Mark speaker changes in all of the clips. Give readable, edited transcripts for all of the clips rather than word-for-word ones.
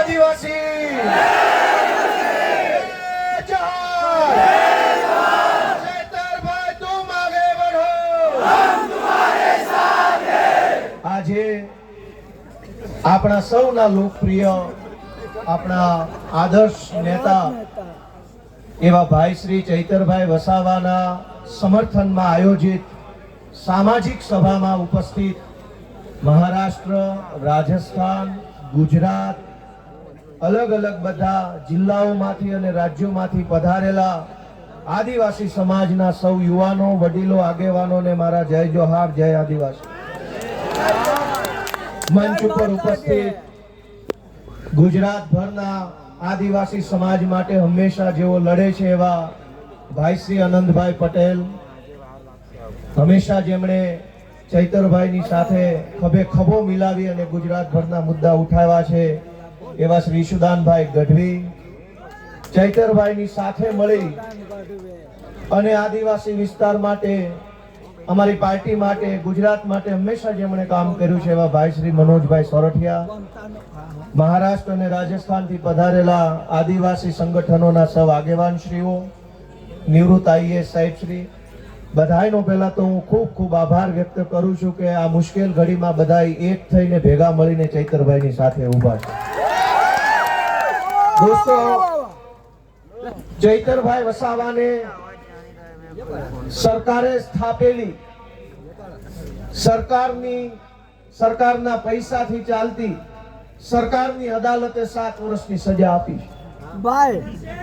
Speaker 1: આદિવાસી ચૈતરભાઈ તુમ આગે બઢો, હમ તુમ્હારે સાથ હૈ। આજે આપણા સૌના લોકપ્રિય, આપણા આદર્શ નેતા એવા ભાઈ શ્રી ચૈતરભાઈ વસાવાના સમર્થનમાં આયોજિત સામાજિક સભામાં ઉપસ્થિત મહારાષ્ટ્ર, રાજસ્થાન, ગુજરાત, અલગ અલગ બધા જિલ્લાઓમાંથી અને રાજ્યોમાંથી પધારેલા આદિવાસી સમાજના સૌ યુવાનો, વડીલો, આગેવાનોને મારા જય જોહાર, જય આદિવાસી। મંચ ઉપર ઉપસ્થિત ગુજરાતભરના આદિવાસી સમાજ માટે હંમેશા જેઓ લડે છે એવા ભાઈ શ્રી આનંદભાઈ પટેલ, હંમેશા જેમણે ચૈતરભાઈની સાથે ખભે ખભો મિલાવી અને ગુજરાતભરના મુદ્દા ઉઠાવ્યા છે એવા શ્રી ઈશુદાનભાઈ ગઢવી, ચૈતરભાઈની સાથે મળી અને આદિવાસી વિસ્તાર માટે, અમારી પાર્ટી માટે, ગુજરાત માટે હંમેશા જેમણે કામ કર્યું છે એવા ભાઈ શ્રી મનોજભાઈ સોરઠિયા, મહારાષ્ટ્ર અને રાજસ્થાનથી પધારેલા આદિવાસી સંગઠનોના સૌ આગેવાનશ્રીઓ, નિવૃત્ત આઈએએસ સાહેબશ્રી, બધાયનો પહેલા તો હું ખૂબ ખૂબ આભાર વ્યક્ત કરું છું કે આ મુશ્કેલ ઘડીમાં બધાય એક થઈને ભેગા મળીને ચૈતરભાઈની સાથે ઊભા છે। દોસ્તો, ચૈતરભાઈ વસાવાને સરકારે સ્થાપેલી, સરકારના પૈસાથી ચાલતી સરકારની અદાલતે 7 વર્ષની સજા આપી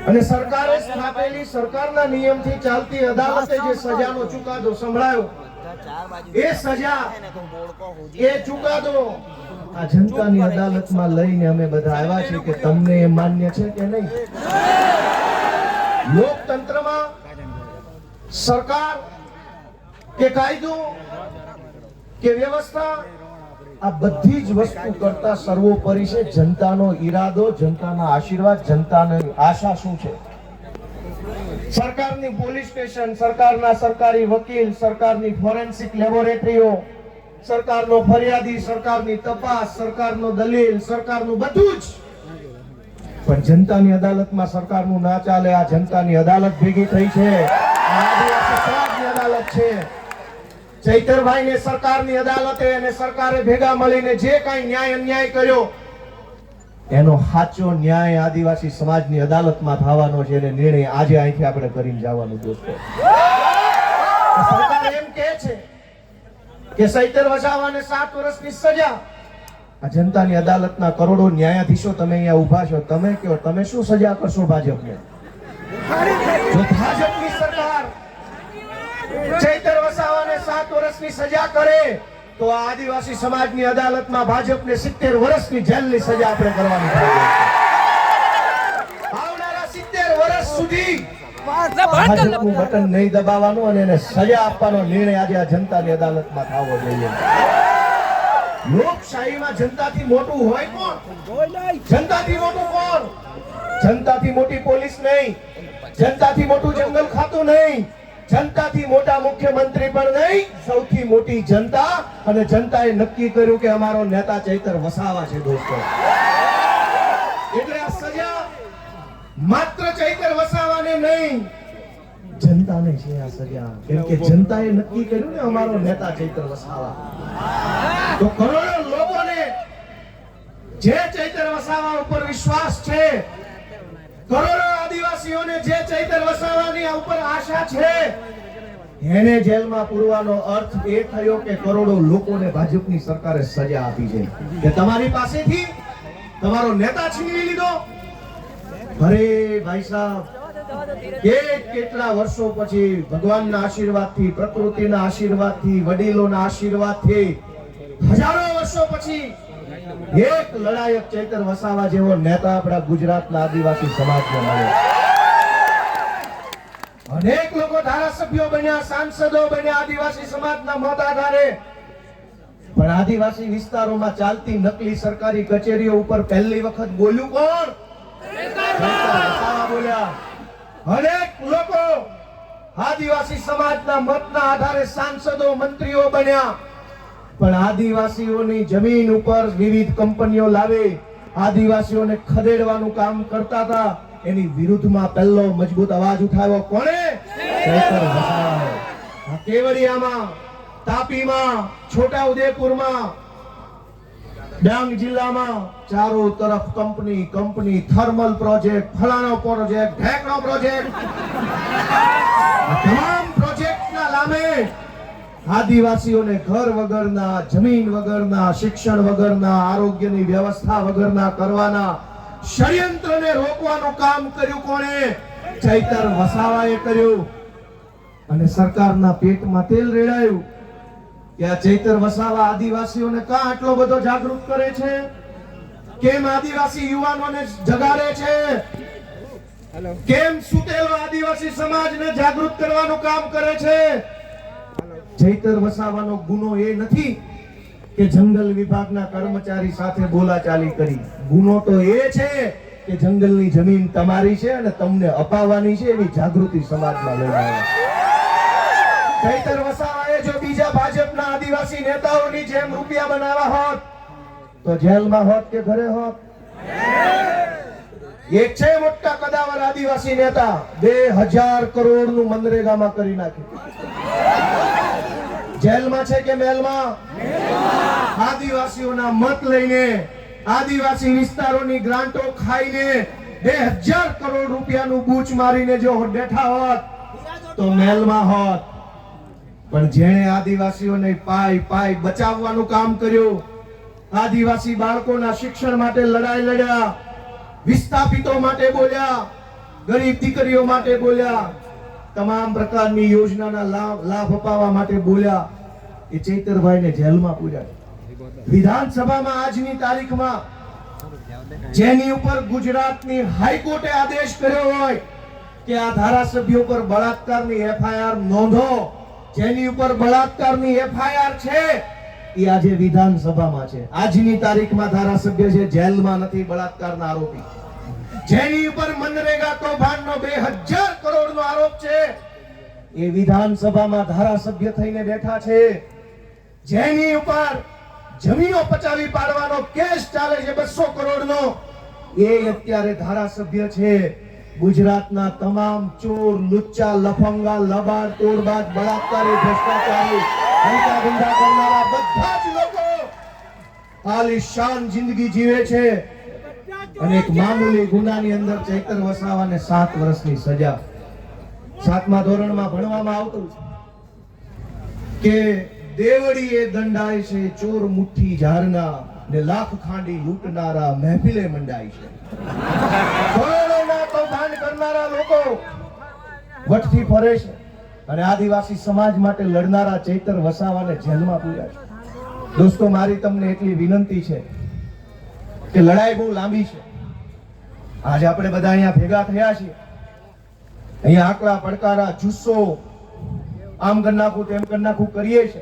Speaker 1: અને સરકારે સ્થાપેલી સરકારના નિયમથી ચાલતી અદાલતે જે સજાનો ચુકાદો સંભળાયો, એ સજા, એ ચુકાદો આ જનતાની અદાલતમાં લઈને અમે બધા આવ્યા છીએ કે તમને એ માન્ય છે કે નહીં। લોકતંત્રમાં સરકાર કે કાયદો કે વ્યવસ્થા, આ બધી જ વસ્તુ કરતા સર્વોપરી છે જનતાનો ઈરાદો, જનતાના આશીર્વાદ, જનતાની આશા શું છે। સરકારની પોલીસ સ્ટેશન, સરકારના સરકારી વકીલ, સરકારની ફોરેન્સિક લેબોરેટરીઓ, સરકારનો ફરિયાદી, સરકારની તપાસ, સરકારનો દલીલ, સરકારનું બધું જ, પણ જનતાની અદાલતમાં સરકારનું ના ચાલે। આ જનતાની અદાલત ભેગી થઈ છે, આદિવાસી સમાજની અદાલત છે। ચૈતરભાઈને સરકારની અદાલતે અને સરકારે ભેગા મળીને જે કાંઈ ન્યાય અન્યાય કર્યો, એનો સાચો ન્યાય આદિવાસી સમાજની અદાલતમાં થવાનો છે અને નિર્ણય આજે અહીંથી આપણે કરીને જવાનું। દોસ્તો, સરકાર એમ કહે છે કે ચૈતર વસાવાને 7 વર્ષની સજા, આ જનતાની અદાલતના કરોડો ન્યાયાધીશો તમે અહીંયા ઊભા છો, તમે કહો તમે શું સજા કરશો ભાજપને? જો ભાજપની સરકાર ચૈતર વસાવાને 7 વર્ષની સજા કરે તો આ આદિવાસી સમાજની અદાલતમાં ભાજપને 70 વર્ષની જેલની સજા આપણે કરવાની છે। આવનારા 70 વર્ષ સુધી ભાજપનું બટન નહીં દબાવવાનું અને એને સજા આપવાનો નિર્ણય આજે આ જનતાની અદાલતમાં થવો જોઈએ। લોકશાહીમાં જનતાથી મોટું હોય કોણ? જનતાથી મોટું કોણ? જનતાથી મોટી પોલીસ નહીં, જનતાથી મોટું જંગલ ખાતું નહીં, જનતાથી મોટા મુખ્યમંત્રી પણ નહીં, સૌથી મોટી જનતા, અને જનતાએ નક્કી કર્યું કે અમારો નેતા ચૈતર વસાવા છે। દોસ્તો, એટલે આ સજા માત્ર ચૈતર વસાવાને નહીં, જનતાને છે આ સજા, કેમ કે જનતાએ નક્કી કર્યું ને અમારો નેતા ચૈતર વસાવા। તો કરોડો લોકોને જે ચૈતર વસાવા ઉપર વિશ્વાસ છે, કરોડો આદિવાસીઓને જે ચૈતર વસાવાની ઉપર આશા છે, એને જેલમાં પૂરવાનો અર્થ એ થયો કે કરોડો લોકોને ભાજપની સરકારે સજા આપી છે કે તમારી પાસેથી તમારો નેતા છીનવી લીધો। અરે ભાઈ સાહેબ, કેટલા વર્ષો પછી ભગવાનના આશીર્વાદથી, પ્રકૃતિના આશીર્વાદથી, વડીલોના આશીર્વાદથી, હજારો વર્ષો પછી એક લડાયક ચૈતર વસાવા જેવો નેતા આપણા ગુજરાતના આદિવાસી સમાજને મળ્યો। અનેક લોકો ધારાસભ્યો બન્યા, સાંસદો બન્યા આદિવાસી સમાજના મત આધારે, પણ આદિવાસી વિસ્તારોમાં ચાલતી નકલી સરકારી કચેરીઓ ઉપર પહેલી વખત બોલ્યું કોણ? બોલ્યા। અનેક લોકો આદિવાસી સમાજના મતના આધારે સાંસદો, મંત્રીઓ બન્યા, પણ આદિવાસીઓની જમીન ઉપર વિવિધ કંપનીઓ લાવી આદિવાસીઓને ખદેડવાનું કામ કરતા હતા, એની વિરુદ્ધમાં પહેલો મજબૂત અવાજ ઉઠાવ્યો કોણે? ચૈતર વસાવાએ. આ કેવડિયામાં, તાપીમાં, છોટાઉદેપુરમાં, ડાંગ જિલ્લામાં ચારો તરફ કંપની, થર્મલ પ્રોજેક્ટ, ફલાણો પ્રોજેક્ટ, ઢેકણો પ્રોજેક્ટ, તમામ પ્રોજેક્ટના નામે આદિવાસીઓને ઘર વગરના, જમીન વગરના, શિક્ષણ વગરના, આરોગ્યની વ્યવસ્થા વગરના કરવાના ષડયંત્રને રોકવાનું કામ કર્યું કોણે? ચૈતર વસાવાએ કર્યું. અને સરકારના પેટમાં તેલ રેડાયું કે આ ચૈતર વસાવા આદિવાસીઓને કાં આટલો બધો જાગૃત કરે છે? કેમ આદિવાસી યુવાનોને જગાડે છે? કેમ સુતેલો આદિવાસી સમાજને જાગૃત કરવાનું કામ કરે છે? ચૈતર વસાવાનો ગુનો એ નથી કે જંગલ વિભાગના કર્મચારી સાથે બોલાચાલી કરી. ગુનો તો એ છે કે જંગલની જમીન તમારી છે અને તમને અપાવવાની છે, એની જાગૃતિ સમાજમાં લઈને આવ્યા. ચૈતર વસાવાએ જો બીજા ભાજપના આદિવાસી નેતાઓની જેમ રૂપિયા બનાવ્યા હોત તો જેલમાં હોત કે ઘરે હોત? એક છે મોટા કદાવર આદિવાસી નેતા, 2000 કરોડનું મનરેગામાં કરી નાખ્યું. જેલમાં છે કે મેલમાં? આદિવાસીઓના મત લઈને, આદિવાસી વિસ્તારોની ગ્રાન્ટો ખાઈને 2000 કરોડ રૂપિયાનું બૂચ મારીને જો બેઠા હોત તો મેલમાં હોત. પણ જેણે આદિવાસીઓને પાય બચાવવાનું કામ કર્યું, આદિવાસી બાળકોના શિક્ષણ માટે લડાઈ લડ્યા, વિસ્થાપિતો માટે બોલ્યા, ગરીબ દીકરીઓ માટે બોલ્યા, તમામ પ્રકારની યોજનાના લાભ અપાવવા માટે બોલ્યા, એ ચૈતરભાઈને જેલમાં પૂર્યા. વિધાનસભામાં આજની તારીખમાં જેની ઉપર ગુજરાતની હાઈકોર્ટે આદેશ કર્યો હોય કે આ ધારાસભ્યો પર બળાત્કારની એફઆઈઆર નોંધો, જેની ઉપર બળાત્કારની એફઆઈઆર છે એ આજે વિધાનસભામાં છે. આજની તારીખમાં ધારાસભ્ય છે, જેલમાં નથી, બળાત્કારના આરોપી. જેની ઉપર મનરેગા કૌભાંડનો 2000 કરોડનો આરોપ છે એ વિધાનસભામાં ધારાસભ્ય થઈને બેઠા છે. જેની ઉપર જમીનો પચાવી પાડવાનો કેસ ચાલે છે 200 કરોડનો, એ અત્યારે ધારાસભ્ય છે. ગુજરાતના તમામ ચોર, લુચ્ચા, લફંગા, લબાડ, તોડબાજ, બળાત્કારી, ભ્રષ્ટાચારી, ધંધા કરનારા બધા જ લોકો આલિશાન જિંદગી જીવે છે. અને એક મામૂલી ગુનાની અંદર ચૈતર વસાવાને 7 વર્ષની સજા. 7મા ધોરણમાં ભણવામાં આવતું કે દેવડીએ દંડાય છે ચોર મુઠ્ઠી ઝારના, ને લાખ ખાંડી લૂંટનારા મહેફિલે મંડાય છે. કરોડોના કૌભાંડ કરનારા લોકો વટથી ફરે છે અને આદિવાસી સમાજ માટે લડનારા ચૈતર વસાવાને જેલમાં પૂર્યા છે. દોસ્તો, મારી તમને એટલી વિનંતી છે કે લડાઈ બહુ લાંબી છે. આજે આપણે બધા અહીંયા ભેગા થયા છીએ, અહીંયા આકડા પડકારા, જુસ્સો, આમ કરી નાખું તેમ કરી નાખું કરીએ છે,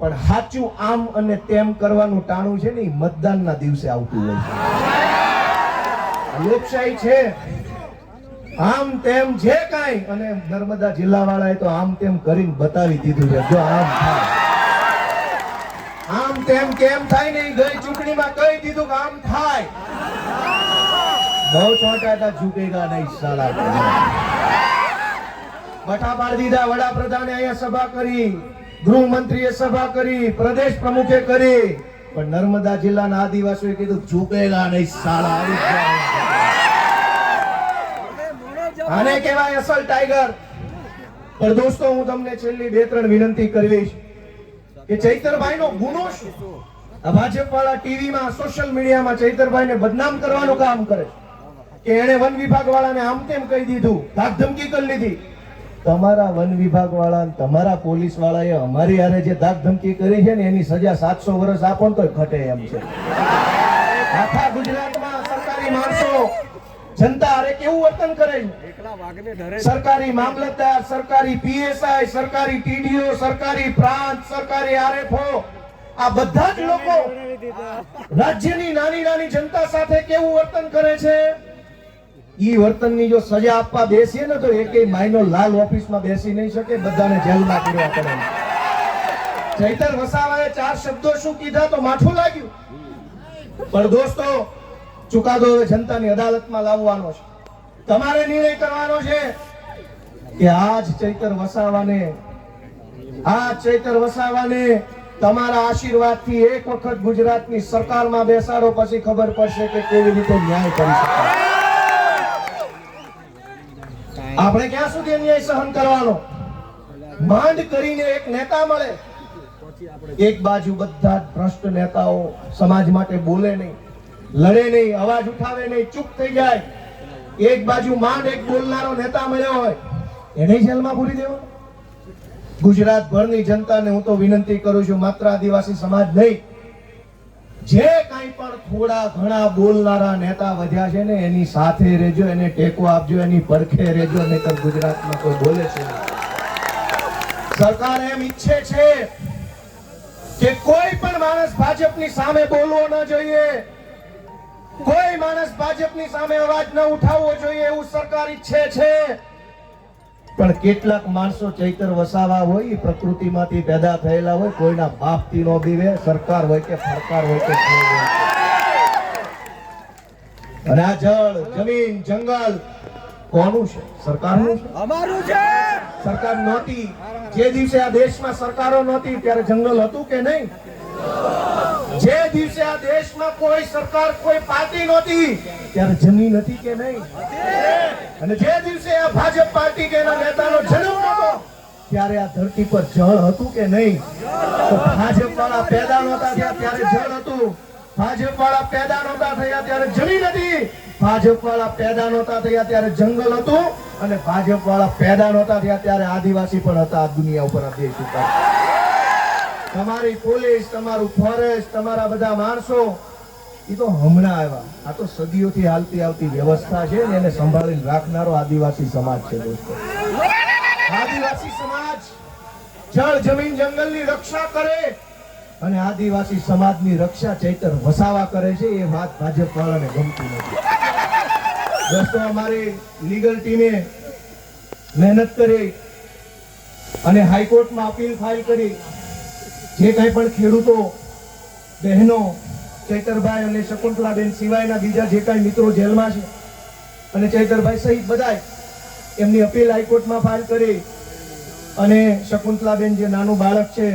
Speaker 1: પણ સાચું આમ અને તેમ કરવાનું ટાણું છે ને એ મતદાનના દિવસે આવતું હોય છે. લોકશાહી છે, આમ તેમ જે કાંઈ, અને નર્મદા જિલ્લા વાળાએ તો આમ તેમ કરીને બતાવી દીધું છે. જો આમ થાય, આમ તેમ કેમ થાય ને, ગઈ ચૂંટણીમાં કહી દીધું કે આમ થાય. બહુ છોટા હતા, ઝૂકેગા નહીં સાલા. બઠા પાડી દીધા. વડાપ્રધાને અહીંયા સભા કરી, ગૃહમંત્રીએ સભા કરી, પ્રદેશ પ્રમુખે કરી, પણ નર્મદા જિલ્લાના આદિવાસીઓએ કીધું ઝૂકેગા નહીં સાલા. આને કહેવાય અસલ ટાઈગર. પણ દોસ્તો, હું તમને છેલ્લી 2-3 વિનંતી કરવીશ કે ચૈતરભાઈનો ગુનો શું? આ ભાજપ વાળા ટીવીમાં, સોશિયલ મીડિયામાં ચૈતરભાઈને બદનામ કરવાનું કામ કરે કે એને વન વિભાગ વાળાને આમ તેમ કહી દીધું, ધાક ધમકી કરી લીધી. તમારા વન વિભાગ વાળા, તમારા પોલીસ વાળાએ અમારી હારે જે ધાક ધમકી કરી છે ને એની સજા 700 વર્ષ આપો ને તોય ઘટે એમ છે. આખા ગુજરાતમાં સરકારી માણસો જનતા હારે કેવું વર્તન કરે છે? સરકારી મામલતદાર, સરકારી પીએસઆઈ, સરકારી ટીડીઓ, સરકારી પ્રાંત, સરકારી આરએફઓ, આ બધા જ લોકો રાજ્યની નાની જનતા સાથે કેવું વર્તન કરે છે? ઈ વર્તનની જો સજા આપવા બેસીએ ને તો એકેય માયનો લાલ ઓફિસમાં બેસી નહીં શકે, બધાને જેલમાં પૂરવા પડે. ચૈતર વસાવાએ 4 શબ્દો શું કીધા તો માઠું લાગ્યું. પણ દોસ્તો, ચુકાદો હવે જનતાની અદાલતમાં લાવવાનો છે. તમારે નિર્ણય કરવાનો છે કે આજ ચૈતર વસાવાને તમારા આશીર્વાદથી એક વખત ગુજરાતની સરકારમાં બેસાડો, પછી ખબર પડશે કે કેવી રીતે ન્યાય કરી શકાય. આપણે ક્યાં સુધી અન્યાય સહન કરવાનો? માંડ કરીને એક નેતા મળે, એક બાજુ બધા ભ્રષ્ટ નેતાઓ સમાજ માટે બોલે નહીં, લડે નહીં, અવાજ ઉઠાવે નહીં, ચૂપ થઈ જાય. એક બાજુ માંડ એક બોલનારો નેતા મળ્યો હોય, એને જેલમાં પૂરી દેવો. ગુજરાત ભરની જનતાને હું તો વિનંતી કરું છું, માત્ર આદિવાસી સમાજ નહીં, જે કાંઈ પણ થોડા ઘણા બોલનારા નેતા વધ્યા છે ને એની સાથે રહેજો, એને ટેકો આપજો, એની પડખે રહેજો, નહીંતર ગુજરાતમાં કોઈ બોલે છે. સરકાર એમ ઈચ્છે છે કે કોઈ પણ માણસ ભાજપની સામે બોલવો ન જોઈએ, કોઈ માણસ ભાજપની સામે અવાજ ન ઉઠાવવો જોઈએ, એવું સરકાર ઈચ્છે છે. પણ કેટલાક માણસો ચૈતર વસાવા હોય, એ પ્રકૃતિમાંથી પેદા થયેલા હોય, કોઈના બાપથી નો બીવે, સરકાર હોય કે સરકાર હોય કે અને આ જળ, જમીન, જંગલ કોનું છે? સરકારનું છે, અમારું છે. સરકાર નહોતી, જે દિવસે આ દેશમાં સરકારો નહોતી ત્યારે જંગલ હતું કે નહીં? જે દિવસે આ દેશમાં કોઈ સરકાર, કોઈ પાર્ટી નહોતી ત્યારે જમીન હતી કે નહીં? અને જે દિવસે આ ભાજપ પાર્ટી કે એના નેતાનો જન્મ નહોતો ત્યારે આ ધરતી પર જળ હતું કે નહીં? તો ભાજપ વાળા પેદા નહોતા થયા ત્યારે જળ હતું, ભાજપ વાળા પેદા નહોતા થયા ત્યારે જમીન હતી, ભાજપ વાળા પેદા નહોતા થયા ત્યારે જંગલ હતું, અને ભાજપ વાળા પેદા નહોતા થયા ત્યારે આદિવાસી પણ હતા આ દુનિયા ઉપર, આ દેશ ઉપર. તમારી પોલીસ, તમારું ફોરેસ્ટ, તમારા બધા માણસો એ તો હમણાં આવ્યા. આ તો સદીઓથી હાલતી આવતી વ્યવસ્થા છે ને એને સંભાળીને રાખનારો આદિવાસી સમાજ છે દોસ્તો. આદિવાસી સમાજ જળ, જમીન, જંગલની રક્ષા કરે અને આદિવાસી સમાજની રક્ષા ચૈતર વસાવા કરે છે. એ વાત ભાજપ વાળાને ગમતી નથી. દોસ્તો, અમારી લીગલ ટીમે મહેનત કરી અને હાઈકોર્ટમાં અપીલ ફાઇલ કરી. જે કંઈ પણ ખેડૂતો, બહેનો, ચૈતરભાઈ અને શકુંતલાબેન સિવાયના બીજા જે કાંઈ મિત્રો જેલમાં છે અને ચૈતરભાઈ સહિત બધાય, એમની અપીલ હાઈકોર્ટમાં ફાઇલ કરી અને શકુંતલાબેન જે નાનું બાળક છે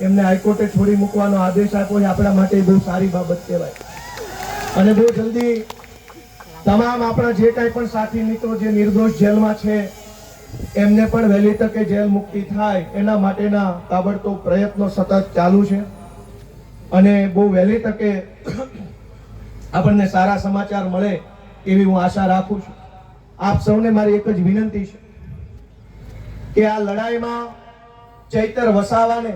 Speaker 1: એમને હાઈકોર્ટે છોડી મૂકવાનો આદેશ આપ્યો છે. આપણા માટે બહુ સારી બાબત કહેવાય. અને બહુ જલ્દી તમામ આપણા જે કાંઈ પણ સાથી મિત્રો જે નિર્દોષ જેલમાં છે એમને પણ વહેલી તકે જેલ મુક્તિ થાય એના માટેના તાબડતોબ પ્રયત્નો સતત ચાલુ છે. અને બહુ વહેલી તકે આપણને સારા સમાચાર મળે એવી હું આશા રાખું છું. આપ સૌને મારી એક જ વિનંતી છે કે આ લડાઈમાં ચૈતર વસાવાને,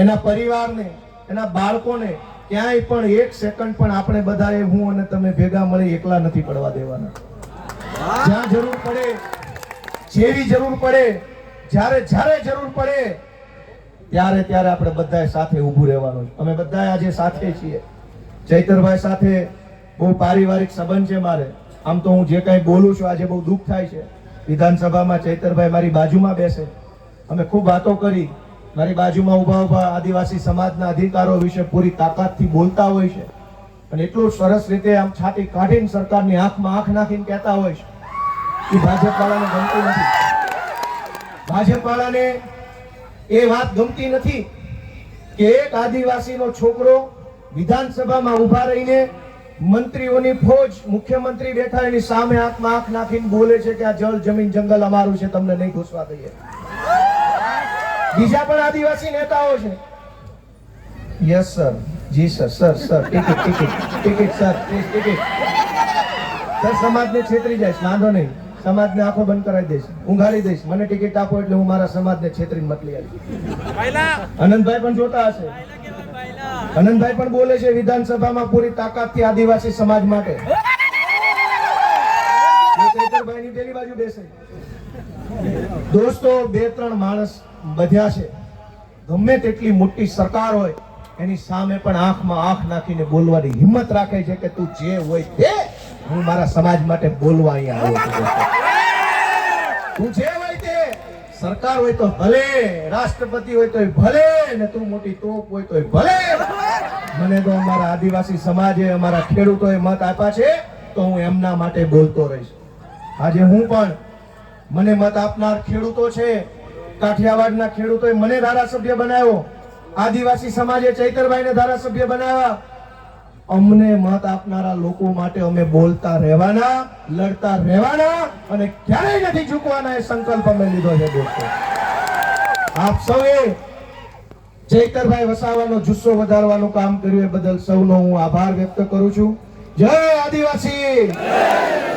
Speaker 1: એના પરિવારને, એના બાળકોને ક્યાંય પણ એક સેકન્ડ પણ આપણે બધાએ, હું અને તમે ભેગા મળી એકલા નથી પડવા દેવાના. જ્યાં જરૂર પડે, જેવી જરૂર પડે, જ્યારે જરૂર પડે ત્યારે આપણે બધાએ સાથે ઊભું રહેવાનું છે. અમે બધા આજે સાથે છીએ. ચૈતરભાઈ સાથે બહુ પારિવારિક સંબંધ છે મારે. આમ તો હું જે કાંઈ બોલું છું આજે બહુ દુઃખ થાય છે. વિધાનસભામાં ચૈતરભાઈ મારી બાજુમાં બેસે, અમે ખૂબ વાતો કરી, મારી બાજુમાં ઊભા આદિવાસી સમાજના અધિકારો વિશે પૂરી તાકાતથી બોલતા હોય છે અને એટલું સરસ રીતે આમ છાતી કાઢીને સરકારની આંખમાં આંખ નાખીને કહેતા હોય છે. એ ભાજપ વાળાને ગમતું નથી. ભાજપ વાળાને એ વાત ગમતી નથી કે એક આદિવાસીનો છોકરો વિધાનસભામાં ઉભા રહીને મંત્રીઓની ફોજ, મુખ્યમંત્રી બેઠા એની સામે આંખમાં આંખ નાખીને બોલે છે કે આ જળ, જમીન, જંગલ અમારું છે, તમને નહીં ઘૂસવા દઈએ. બીજા પણ આદિવાસી નેતાઓ છે. યસ સર, જી sir, sir ticket sir, ticket sir. સમાજને છેતરી જાય, વાંધો નહીં, સમાજને આંખો બંધ કરાવી દઈશ, ઊંઘાડી દઈશ, મને ટિકિટ આપો એટલે હું મારા સમાજને છેતરીને મતલી આવીશ. આનંદભાઈ પણ જોતા હશે, આનંદભાઈ પણ બોલે છે વિધાનસભામાં પૂરી તાકાતથી આદિવાસી સમાજ માટે. ચૈતરભાઈની પેલી બાજુ બેસે. દોસ્તો, 2-3 માણસ બધ્યા છે, ગમે તેટલી મોટી સરકાર હોય એની સામે પણ આંખમાં આંખ નાખીને બોલવાની હિંમત રાખે છે કે તું જે હોય તે, હું મારા સમાજ માટે બોલવા અહીંયા આવ્યો છું. તું જે હોય તે, સરકાર હોય તો ભલે, રાષ્ટ્રપતિ હોય તો ભલે, ને તું મોટી તોપ હોય તો ભલે, મને તો અમારા આદિવાસી સમાજે અમારા ખેડૂતોએ મત આપ્યા છે તો હું એમના માટે બોલતો રહીશ. આજે હું પણ મને મત આપનાર ખેડૂતો છે, કાઠિયાવાડના ખેડૂતોએ મને ધારાસભ્ય બનાવ્યો, આદિવાસી સમાજે ચૈતરભાઈને ધારાસભ્ય બનાવ્યા. અમને મત આપનારા લોકો માટે અમે બોલતા રહેવાના, લડતા રહેવાના અને ક્યારેય નથી ઝૂકવાના એ સંકલ્પ અમે લીધો છે દોસ્તો. આપ સૌએ ચૈતરભાઈ વસાવાનો જુસ્સો વધારવાનું કામ કર્યું એ બદલ સૌનો હું આભાર વ્યક્ત કરું છું. જય આદિવાસી.